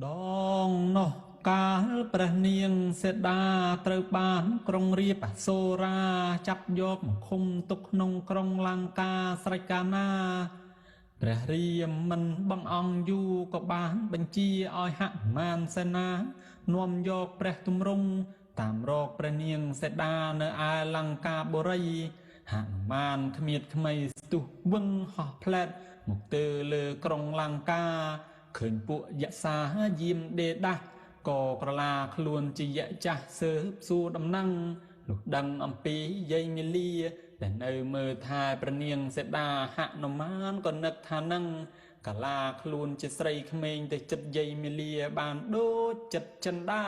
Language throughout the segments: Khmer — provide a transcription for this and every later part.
ដងនោះកាលព្រះនាងសេដាត្រូវបានក្រុងរាពណ៍អសូរាចាប់យកមកឃុំទុកក្នុងក្រុងលង្កាស្រេចកាលណាព្រះរាមមិនបង្អង់យូរក៏បានបញ្ជាឲ្យហនុមានសេនានាំយកព្រះទម្រង់តាមរកព្រះនាងសេដានៅឯលង្កាបុរីហនុមានគ្មៀតក្មៃស្ទុះវឹងហោះផ្លែតមកទៅលើក្រុងលង្កាឃើញពួកយក្សាយាមដេដាស់ក៏ក្រឡាខ្លួនជាយៈចាស់សើបសួរដំណឹងលុះដឹងអំពីយាយមាលាដែលនៅមើលថែព្រះនាងសេដាហនុមានក៏នឹកថានឹងកាឡាខ្លួនជាស្រីក្មេងទៅចិត្តយាយមាលាបានដូចចិត្តចិន្តា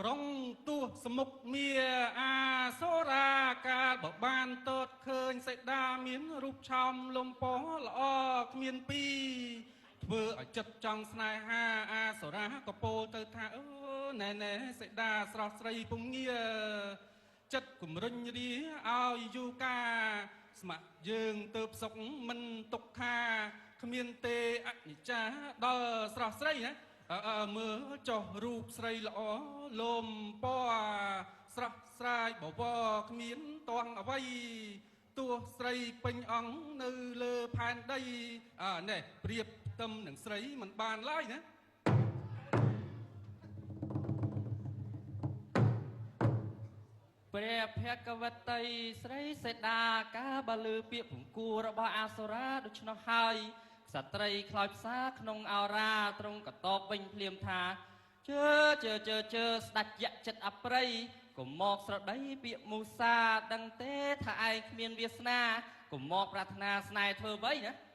ក្រុងទួសមុខមាអាសូរាកាលបបានតតឃើញសេដាមានរូបឆោមលំពល្អគ្មានពីរធ្វើឲ្យចិត្តចង់ស្នេហាអាសូរាក៏ពោលទៅថាអូណែណែសេដាស្រស់ស្រីពងងាចិត្តគំរិញរាឲ្យយូកាស្ម័គ្រយើងទៅផ្សុកមិនទុកខាគ្មានទេអនិច្ចាដល់ស្រស់ស្រីណាមើលចុះរូបស្រីល្អលំពណ៌ស្រស់ស្រាយបវរគ្មានទាស់អ្វីទោះស្រីពេញអង្គនៅលើផែនដីណែប្រៀបផ្ទឹមនឹងស្រីមិនបានឡើយណាព្រះភគវតីស្រីសេដាកាលបើលើពាក្យពង្គួររបស់អាសូរាដូច្នោះហើយក្សត្រីខ្លោចផ្សាក្នុងឱរាទ្រង់ក៏តបវិញភ្លាមថាជើស្ដេចយៈចិត្តអប្រិយកុំមកស្រដីពាក្យមូសាដឹងទេថាឯងគ្មានវាសនាកុំមកប្រាថ្នាស្នេហ៍ធ្វើអ្វីណា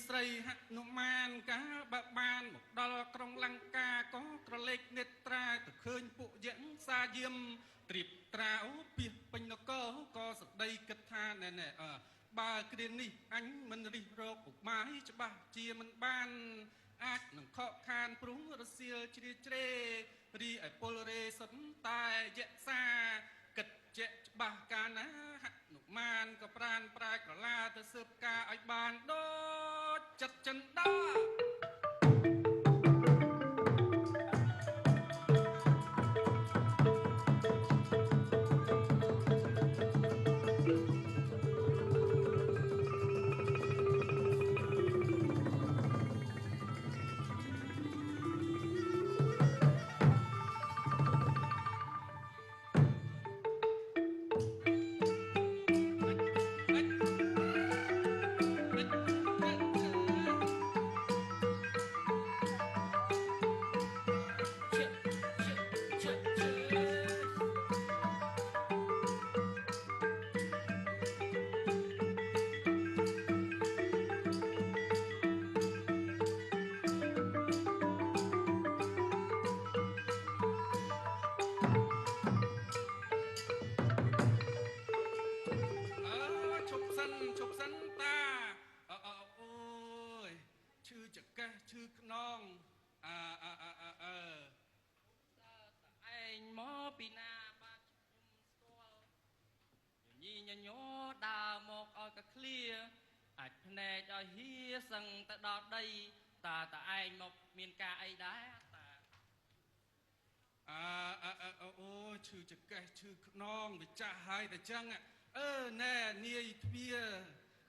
ស្រីហនុមានកាបើបានមកដល់ក្រុងលង្កាក៏ក្រឡេកនេត្រាទៅឃើញពួកយក្សសាយាមត្រៀបត្រាអូពីពេញនគរក៏សម្ដីគិតថាណែបើគ្រានេះអញមិនរិះរកពុកម៉ាយច្បាស់ជាមិនបានអាចនឹងខកខានព្រុងរសៀលជ្រាជ្រេរីឯពលរេសុនតែយក្សសាគិតជាក់ច្បាស់កាលណាហនុមានក៏ប្រានប្រាក្រឡាទៅស៊ើបការឲ្យបានដូចចិត្តចិនដា អាចភ្នែកឲ្យហៀសឹងទៅដល់ដីតើតឯងមកមានការអីដែរតាអូឈឺចកេះឈឺខ្នងវាចាស់ហើយតែចឹងណែនាយទ្វា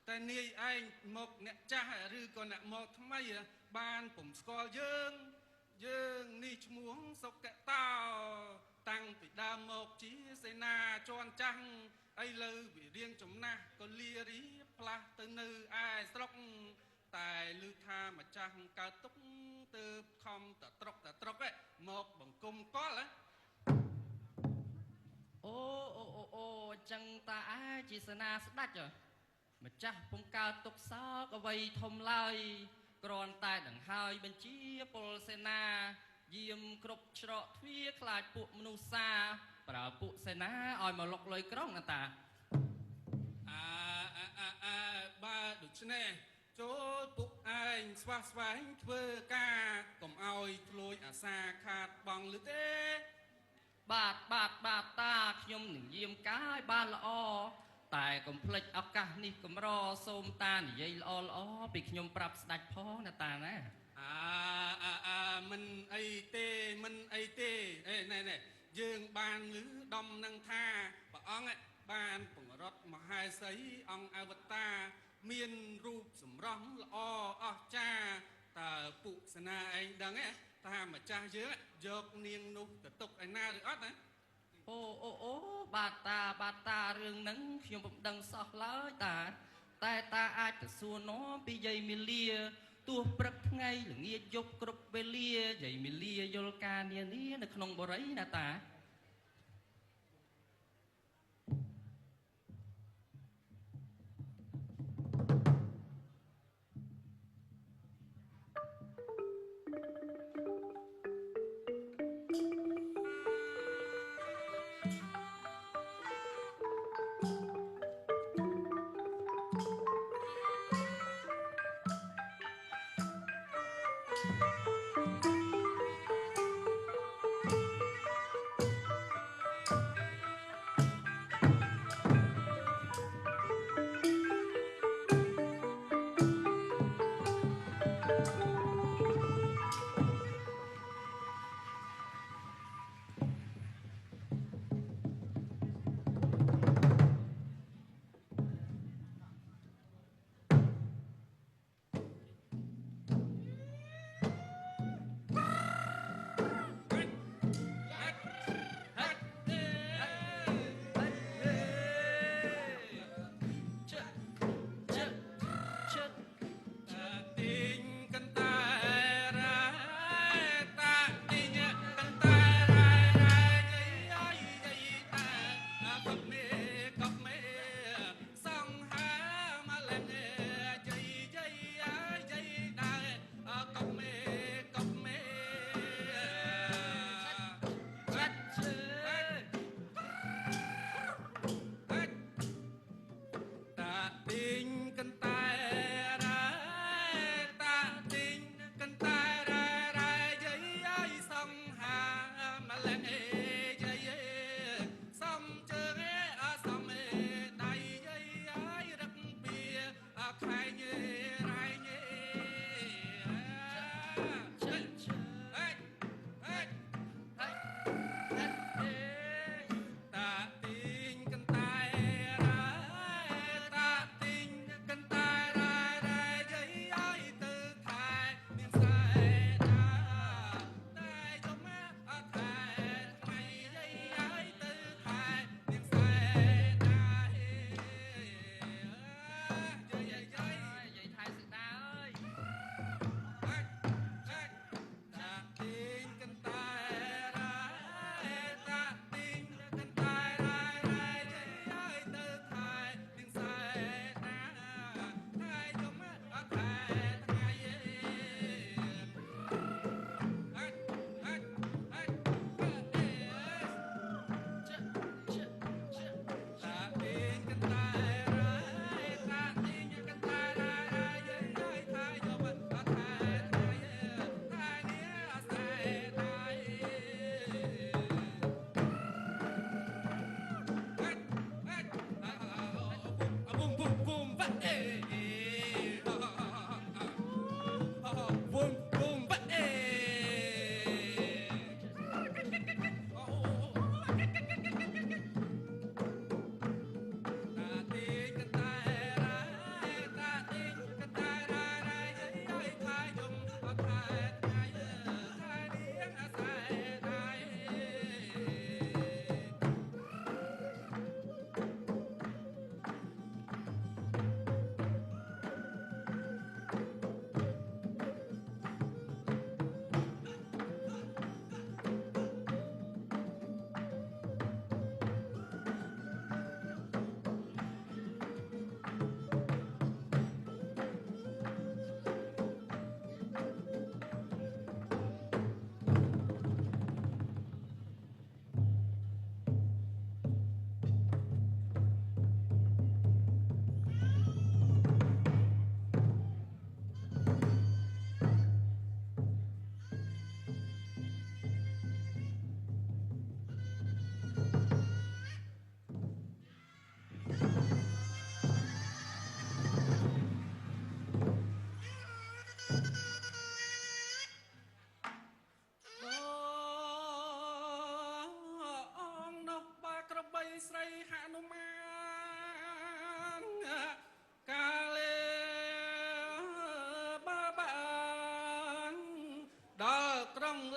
តែនាយឯងមកអ្នកចាស់ឬក៏អ្នកមកថ្មីបានពុំស្គាល់យើងនេះឈ្មោះសុកតោតាំងពីដើមមកជាសេនាជាន់ចាស់ឥឡូវវារៀងចំណាស់ក៏លារីផ្លាស់ទៅនៅឯស្រុកតែឮថាម្ចាស់កើតទុកទៅខំតត្រុកមកបង្គំកលអូចឹងតាជាសេនាស្ដេចម្ចាស់ពុំកើតទុកសោកអ្វីធំឡើយគ្រាន់តែដង្ហើយបញ្ជាពលសេនាយាមគ្រប់ច្រកទ្វារខ្លាចពួកមនុស្សសាប្រើពួកសេនាឲ្យមកលុកលុយក្រុងណាតាបើដូច្នេះចូលពួកឯងស្វះស្វែងធ្វើការកុំឲ្យធ្លួយអាសាខាតបងលឺទេបាទតាខ្ញុំនឹងយាមកាយបានល្អតែកុំភ្លេចឱកាសនេះកម្រសូមតានិយាយល្អពីខ្ញុំប្រាប់ស្ដេចផងណាតាណាមិនអីទេណែយើងបានឮដំនឹងថាព្រះអង្គបានបង្រត់មហេសីអង្គអវតារមានរូបសម្រស់ល្អអស្ចារ្យតើពុសេនាឯងដឹងថាម្ចាស់យើងយកនាងនោះទៅទុកឯណាឬអត់ណាអូបាទតារឿងហ្នឹងខ្ញុំមិនដឹងសោះឡើយតែតាអាចទៅសួរនាំពីយាយមីលាទោះព្រឹកថ្ងៃល្ងាចយប់គ្រប់វេលាយាយមីលាយល់ការនានានៅក្នុងបរិយណាតា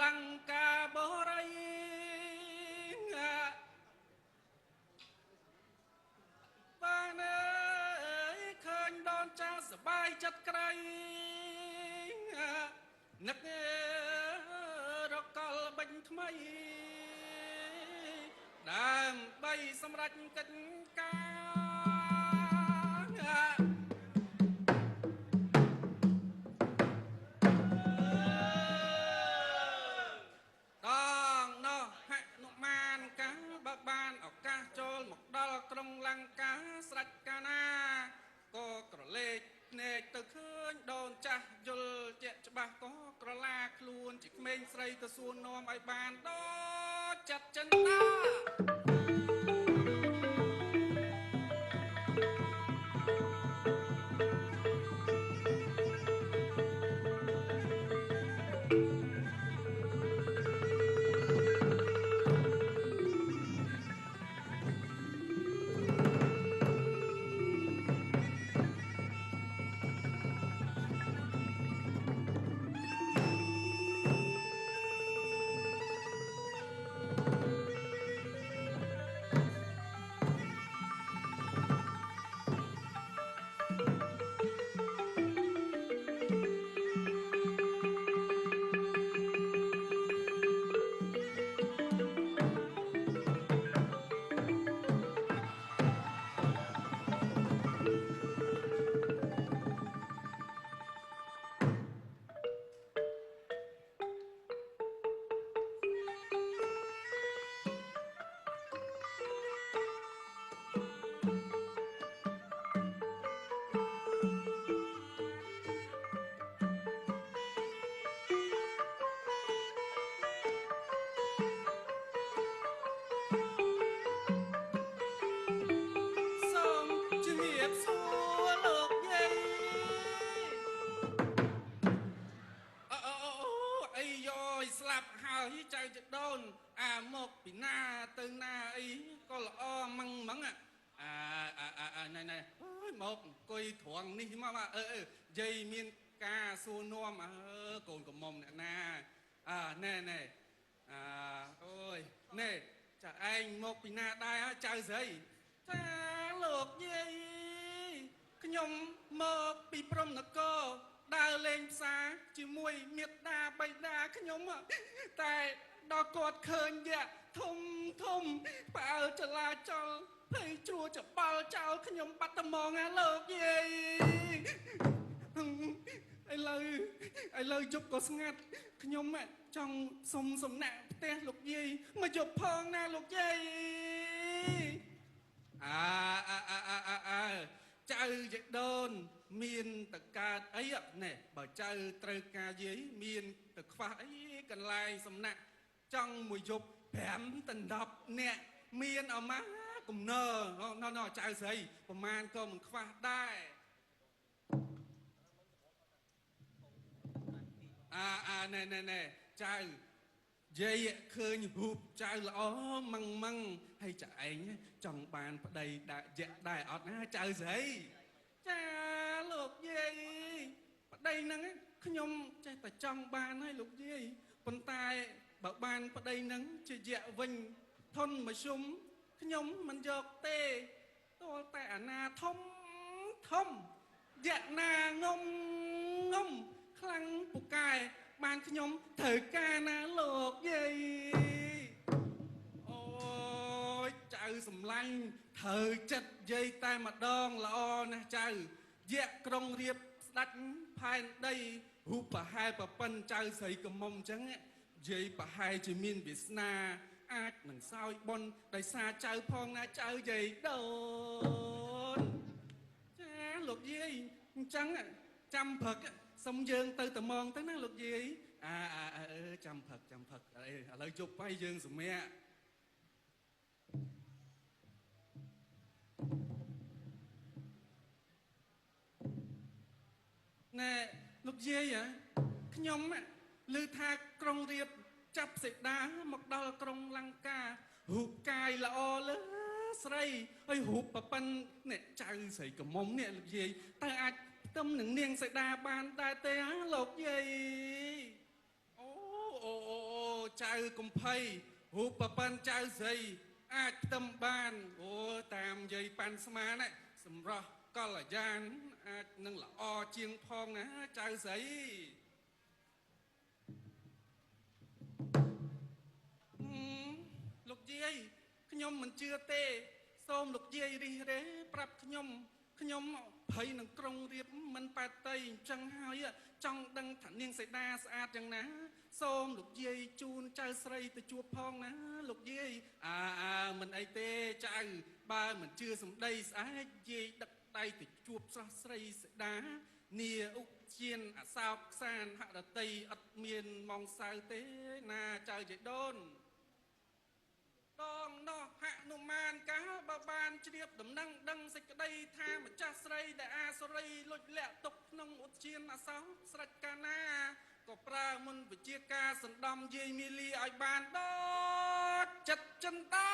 លង្កាបរិយបានអើយឃើញដូនចាស់សบายចិត្តក្រៃនឹករកលបាញ់ថ្មីដើម្បីសម្រេចកិច្ចការដងនោះហនុមានកាបើបានឱកាសចូលមកដល់ក្រុងលង្កាស្រេចកាលណាក៏ក្រឡេកភ្នែកទៅឃើញដូនចាស់យល់ជាក់ច្បាស់ក៏ក្រឡាខ្លួនជាក្មេងស្រីទៅសួរនាំឲ្យបានដល់ចិត្តចិនតាចៅចដូនអាមកពីណាទៅណាអីក៏ល្អម៉ងម៉ងណែអើយមកអង្គុយត្រង់នេះមកយាយមានការសួរនាំកូនកំមុំអ្នកណាណែអូយណែចាឯងមកពីណាដែរចៅស្រីចាលោកយាយខ្ញុំមកពីព្រំនគរដើរលេងផ្សារជាមួយមេត្តាបៃតាខ្ញុំតែដល់គាត់ឃើញយៈធំផ្អើលចលាចលភ័យជ្រួច្បល់ចោលខ្ញុំបាត់ត្មងលោកយាយឥឡូវយប់ក៏ស្ងាត់ខ្ញុំចង់សុំសំណាក់ផ្ទះលោកយាយមកយប់ផងណាលោកយាយចៅយេដូនមានតកើតអីណែបើចៅត្រូវការយាយមានតខ្វះអីកន្លែងសំណាក់ចង់មួយយប់5ទៅ10នាក់មានអមាកំណើណចៅស្រីប្រមាណក៏មិនខ្វះដែរណែចៅយាយឃើញរូបចៅល្អម៉ងហើយចៅឯងចង់បានប្តីដែរអត់ណាចៅស្រីចាលោកយាយប្តីហ្នឹងខ្ញុំចេះតែចង់បានហើយលោកយាយប៉ុន្តែបើបានប្តីហ្នឹងជាយៈវិញធន់មធ្យមខ្ញុំមិនយកទេតលតែអាណាធំយៈណាងំខ្លាំងពូកែបានខ្ញុំត្រូវការណាលោកយាយអូយចៅសំឡាញ់ត្រូវចិត្តយាយតែម្ដងល្អណាស់ចៅយៈក្រុងរៀបស្ដាច់ផែនដីរូបប្រហែលប្រពន្ធចៅស្រីកំមុំអញ្ចឹងយាយប្រហែលជាមានវាសនាអាចនឹងសោយបុណ្យដោយសារចៅផងណាចៅយាយដូនចាលោកយាយអញ្ចឹងចាំព្រឹកសុំយើងទៅត្មងទៅណាលោកយាយចាំផឹកឥឡូវជប់ហើយយើងសម្រាកណែលោកយាយខ្ញុំឮថាក្រុងរៀបចាប់សេដាមកដល់ក្រុងលង្ការូបកាយល្អលើស្រីហើយរូបប្រពន្ធនេះចៅស្រីកំមុំនេះលោកយាយតើអាចផ្ទឹមនឹងនាងសេដាបានដែរទេលោកយាយអូ ចៅកំភៃរូបប្រពន្ធចៅស្រីអាចផ្ទឹមបានអូតាមយាយប៉ាន់ស្មានសម្រស់កល្យានអាចនឹងល្អជាងផងណាចៅស្រីលោកយាយខ្ញុំមិនជឿទេសូមលោកយាយរិះរេប្រាប់ខ្ញុំភ័យនឹងក្រុងរៀបមិនប៉ែតតីអញ្ចឹងហើយចង់ដឹងថានាងសីតាស្អាតយ៉ាងណាសូមលោកយាយជូនចៅស្រីទៅជួបផងណាលោកយាយមិនអីទេចៅបើមិនជឿសម្ដីស្អែកយាយដឹកដៃទៅជួបស្រស់ស្រីសីតានាឧជានអសោកខ្សានហរតីអត់មានមងសៅទេណាចៅយាយដូនតងនោះហនុមានកាលបើបានជ្រាបដំណឹងដឹងសេចក្តីថាម្ចាស់ស្រីដែលអាសុរីលុចលាក់ទុកក្នុងឧទ្យានអសោកស្រេចកាលណាក៏ប្រើមុនវិជាការសណ្ដំយាយមីលីឲ្យបានដតចិត្តចិនតា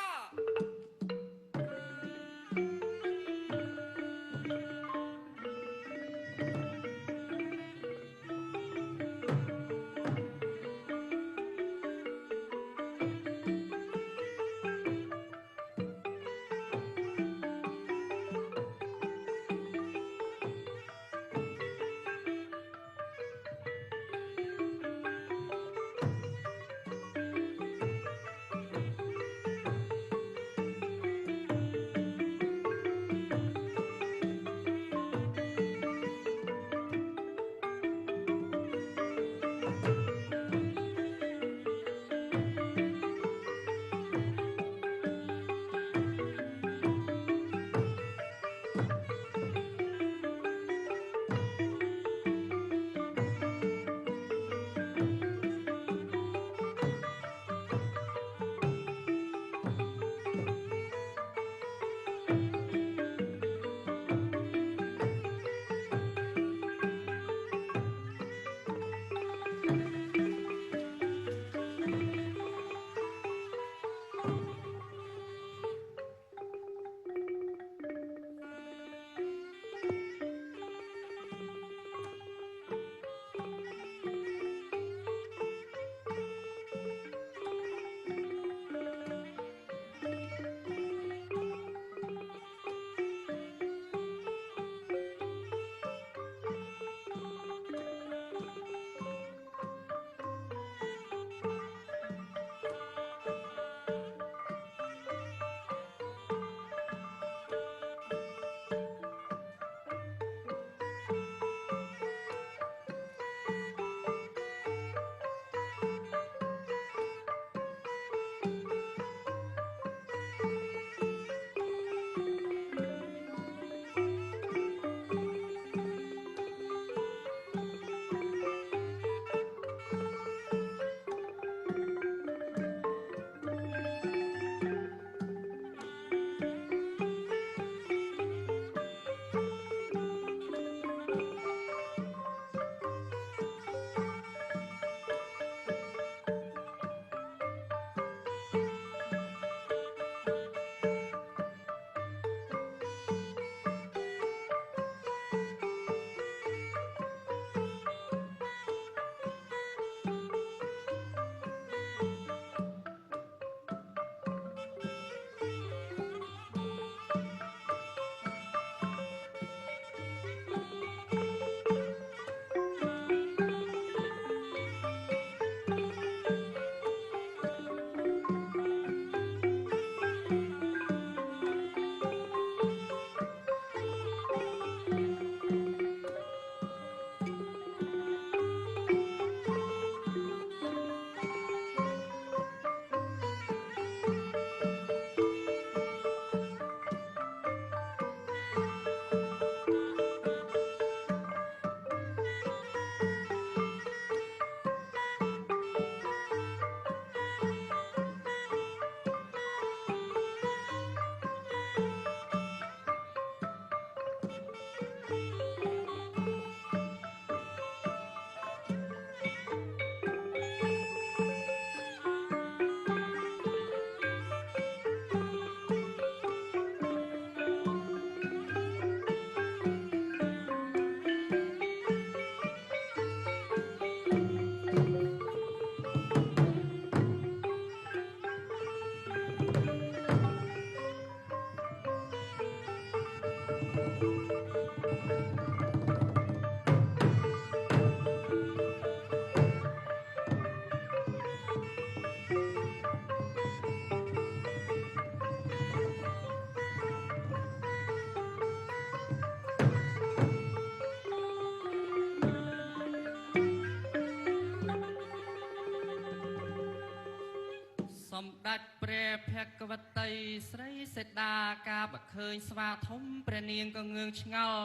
សម្ដេចព្រះភគវតីស្រីសេដាកាបើឃើញស្វាធំព្រះនាងក៏ងឿងឆ្ងល់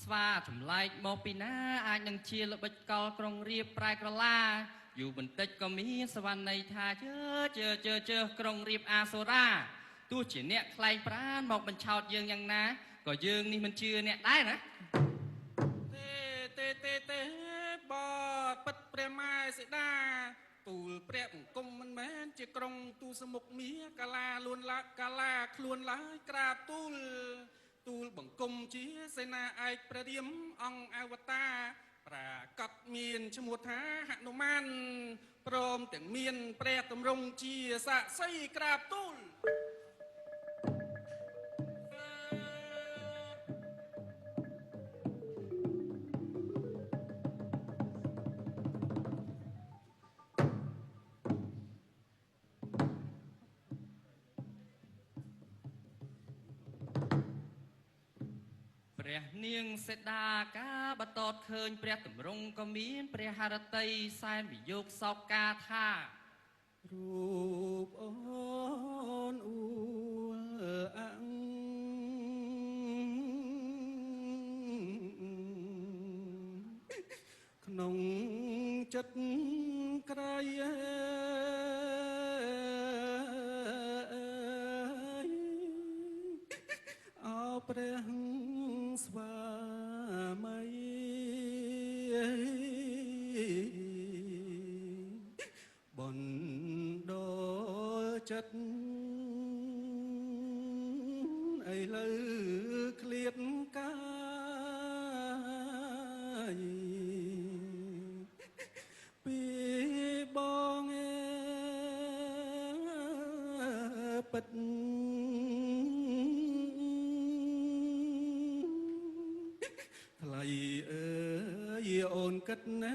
ស្វាចម្លែកមកពីណាអាចនឹងជាល្បិចកលក្រុងរាពណ៍ប្រែក្រឡាយូរបន្តិចក៏មានសវណ្ណីថាជើក្រុងរាពណ៍អាសូរាទោះជាអ្នកខ្លែងប្រានមកបញ្ឆោតយើងយ៉ាងណាក៏យើងនេះមិនជឿអ្នកដែរណាទេបតពិតព្រះម៉ែសេដាទូលព្រះបង្គំមិនមែនជាក្រុងទូសមុខមាកាឡាលួនឡាកាឡាខ្លួនឡើយក្រាបទូលបង្គំជាសេនាឯកព្រះរាមអង្គអវតារប្រាកដមានឈ្មោះថាហនុមានព្រមទាំងមានព្រះតម្រង់ជាសាក្សីក្រាបទូលព្រះនាងសេដាកាបតតឃើញព្រះតម្រង់ក៏មានព្រះハរតីសែនវិយោគសោកកាថារូបអូនអ៊ូលអាំងក្នុងចិត្តក្រៃអោព្រះស្វាមីបណ្ដោចិត្តឥឡូវឃ្លាតកាយពីបងពិតថ្លៃអើយអូនគិតណា